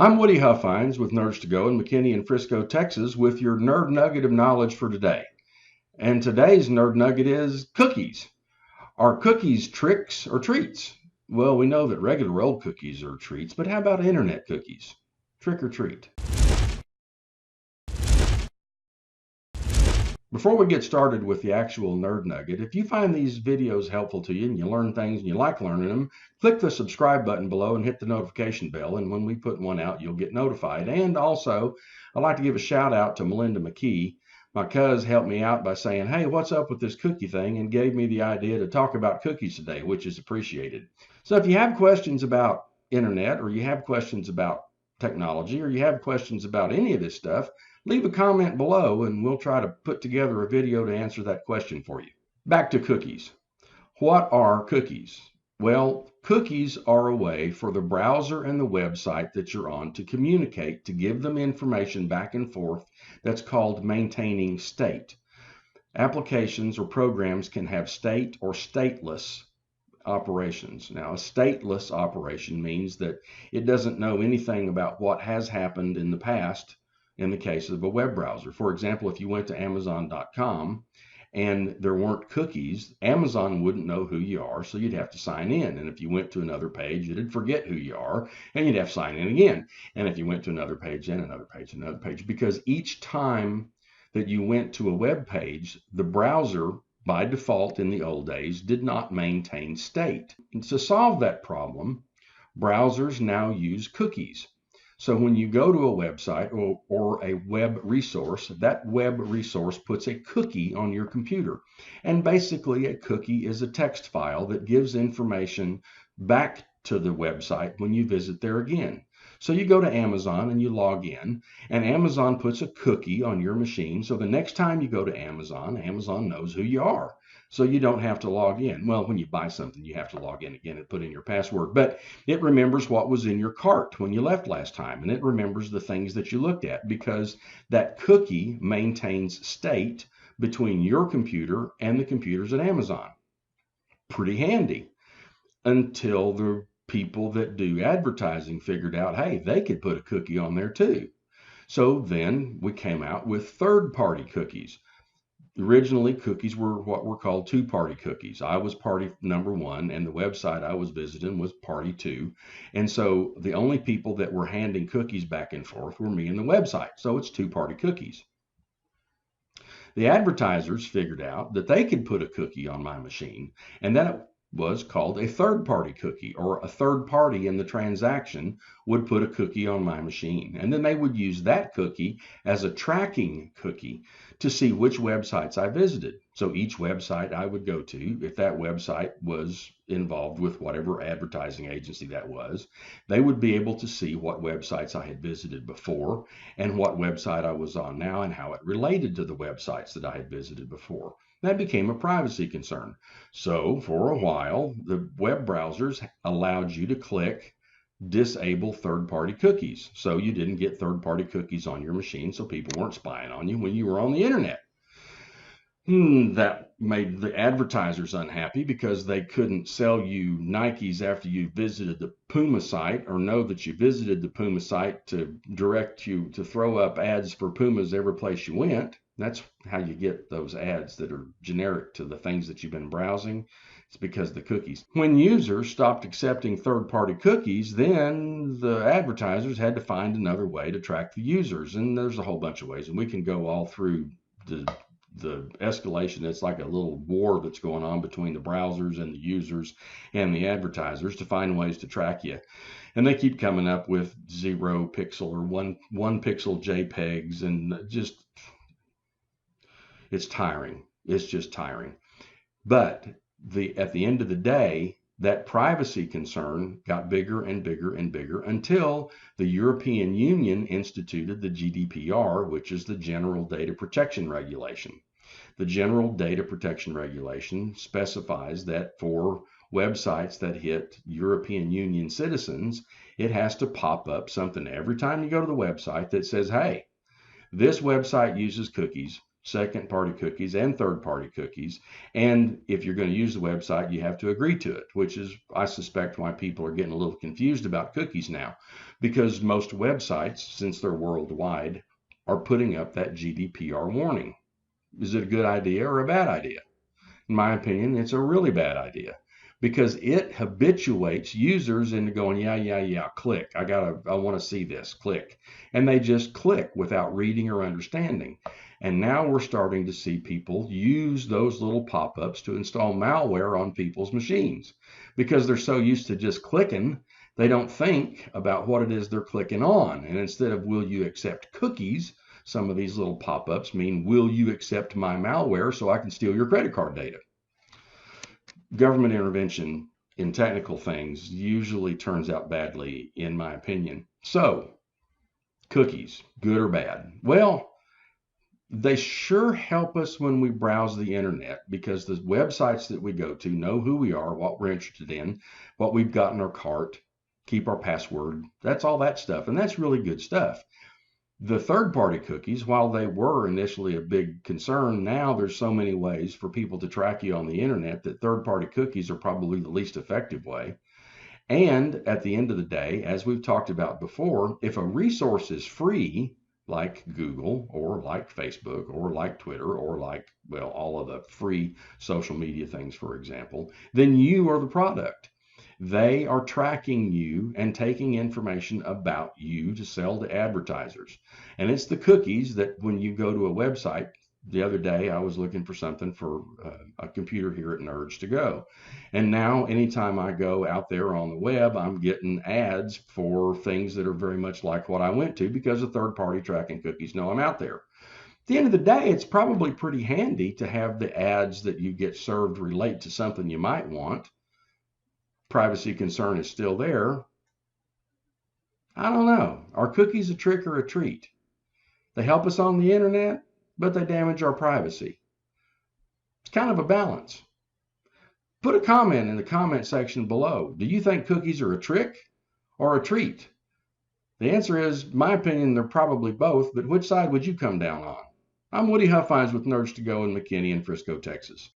I'm Woody Huffines with Nerds to Go in McKinney and Frisco, Texas, with your nerd nugget of knowledge for today. And today's nerd nugget is cookies. Are cookies tricks or treats? Well, we know that regular old cookies are treats, but how about internet cookies? Trick or treat? Before we get started with the actual nerd nugget, if you find these videos helpful to you and you learn things and you like learning them, click the subscribe button below and hit the notification bell. And when we put one out, you'll get notified. And also, I'd like to give a shout out to Melinda McKee. My cuz helped me out by saying, hey, what's up with this cookie thing? And gave me the idea to talk about cookies today, which is appreciated. So if you have questions about internet, or you have questions about technology, or you have questions about any of this stuff, leave a comment below and we'll try to put together a video to answer that question for you. Back to cookies. What are cookies? Well, cookies are a way for the browser and the website that you're on to communicate, to give them information back and forth. That's called maintaining state. Applications or programs can have state or stateless operations. Now, a stateless operation means that it doesn't know anything about what has happened in the past in the case of a web browser. For example, if you went to Amazon.com and there weren't cookies, Amazon wouldn't know who you are, so you'd have to sign in. And if you went to another page, it'd forget who you are, and you'd have to sign in again. And if you went to another page and another page and another page, because each time that you went to a web page, the browser, by default in the old days, did not maintain state. And to solve that problem, browsers now use cookies. So when you go to a website or a web resource, that web resource puts a cookie on your computer. And basically, a cookie is a text file that gives information back to the website when you visit there again. So you go to Amazon and you log in, and Amazon puts a cookie on your machine. So the next time you go to Amazon, Amazon knows who you are. So you don't have to log in. Well, when you buy something, you have to log in again and put in your password. But it remembers what was in your cart when you left last time, and it remembers the things that you looked at, because that cookie maintains state between your computer and the computers at Amazon. Pretty handy, until the people that do advertising figured out, hey, they could put a cookie on there too. So then we came out with third-party cookies. Originally, cookies were what were called two-party cookies. I was party number one, and the website I was visiting was party two. And so the only people that were handing cookies back and forth were me and the website. So it's two-party cookies. The advertisers figured out that they could put a cookie on my machine, and that was called a third-party cookie, or a third party in the transaction would put a cookie on my machine. And then they would use that cookie as a tracking cookie to see which websites I visited. So each website I would go to, if that website was involved with whatever advertising agency that was, they would be able to see what websites I had visited before and what website I was on now and how it related to the websites that I had visited before. That became a privacy concern. So for a while, the web browsers allowed you to click disable third-party cookies. So you didn't get third-party cookies on your machine, so people weren't spying on you when you were on the internet. That made the advertisers unhappy, because they couldn't sell you Nikes after you visited the Puma site, or know that you visited the Puma site to direct you to throw up ads for Pumas every place you went. That's how you get those ads that are generic to the things that you've been browsing. It's because of the cookies. When users stopped accepting third-party cookies, then the advertisers had to find another way to track the users. And there's a whole bunch of ways, and we can go all through the escalation. It's like a little war that's going on between the browsers and the users and the advertisers to find ways to track you. And they keep coming up with 0 pixel or one pixel JPEGs, and just, it's tiring. It's just tiring. But at the end of the day, that privacy concern got bigger and bigger and bigger, until the European Union instituted the GDPR, which is the General Data Protection Regulation. The General Data Protection Regulation specifies that for websites that hit European Union citizens, it has to pop up something every time you go to the website that says, hey, this website uses cookies. second-party cookies and third-party cookies. And if you're going to use the website, you have to agree to it, which is, I suspect, why people are getting a little confused about cookies now, because most websites, since they're worldwide, are putting up that GDPR warning. Is it a good idea or a bad idea? In my opinion, it's a really bad idea because it habituates users into going, yeah, click. I want to see this, click. And they just click without reading or understanding. And now we're starting to see people use those little pop-ups to install malware on people's machines because they're so used to just clicking, they don't think about what it is they're clicking on. And instead of will you accept cookies, some of these little pop-ups mean, will you accept my malware so I can steal your credit card data? Government intervention in technical things usually turns out badly, in my opinion. So, cookies, good or bad? Well, they sure help us when we browse the internet because the websites that we go to know who we are, what we're interested in, what we've got in our cart, keep our password. That's all that stuff. And that's really good stuff. The third-party cookies, while they were initially a big concern, now there's so many ways for people to track you on the internet that third-party cookies are probably the least effective way. And at the end of the day, as we've talked about before, if a resource is free, like Google or like Facebook or like Twitter or like, well, all of the free social media things, for example, then you are the product. They are tracking you and taking information about you to sell to advertisers. And it's the cookies that when you go to a website, the other day I was looking for something for a computer here at Nerds to Go. And now anytime I go out there on the web, I'm getting ads for things that are very much like what I went to because the third-party tracking cookies know I'm out there. At the end of the day, it's probably pretty handy to have the ads that you get served relate to something you might want. Privacy concern is still there. I don't know. Are cookies a trick or a treat? They help us on the internet, but they damage our privacy. It's kind of a balance. Put a comment in the comment section below. Do you think cookies are a trick or a treat? The answer is, my opinion, they're probably both, but which side would you come down on? I'm Woody Huffines with Nerds to Go in McKinney and Frisco, Texas.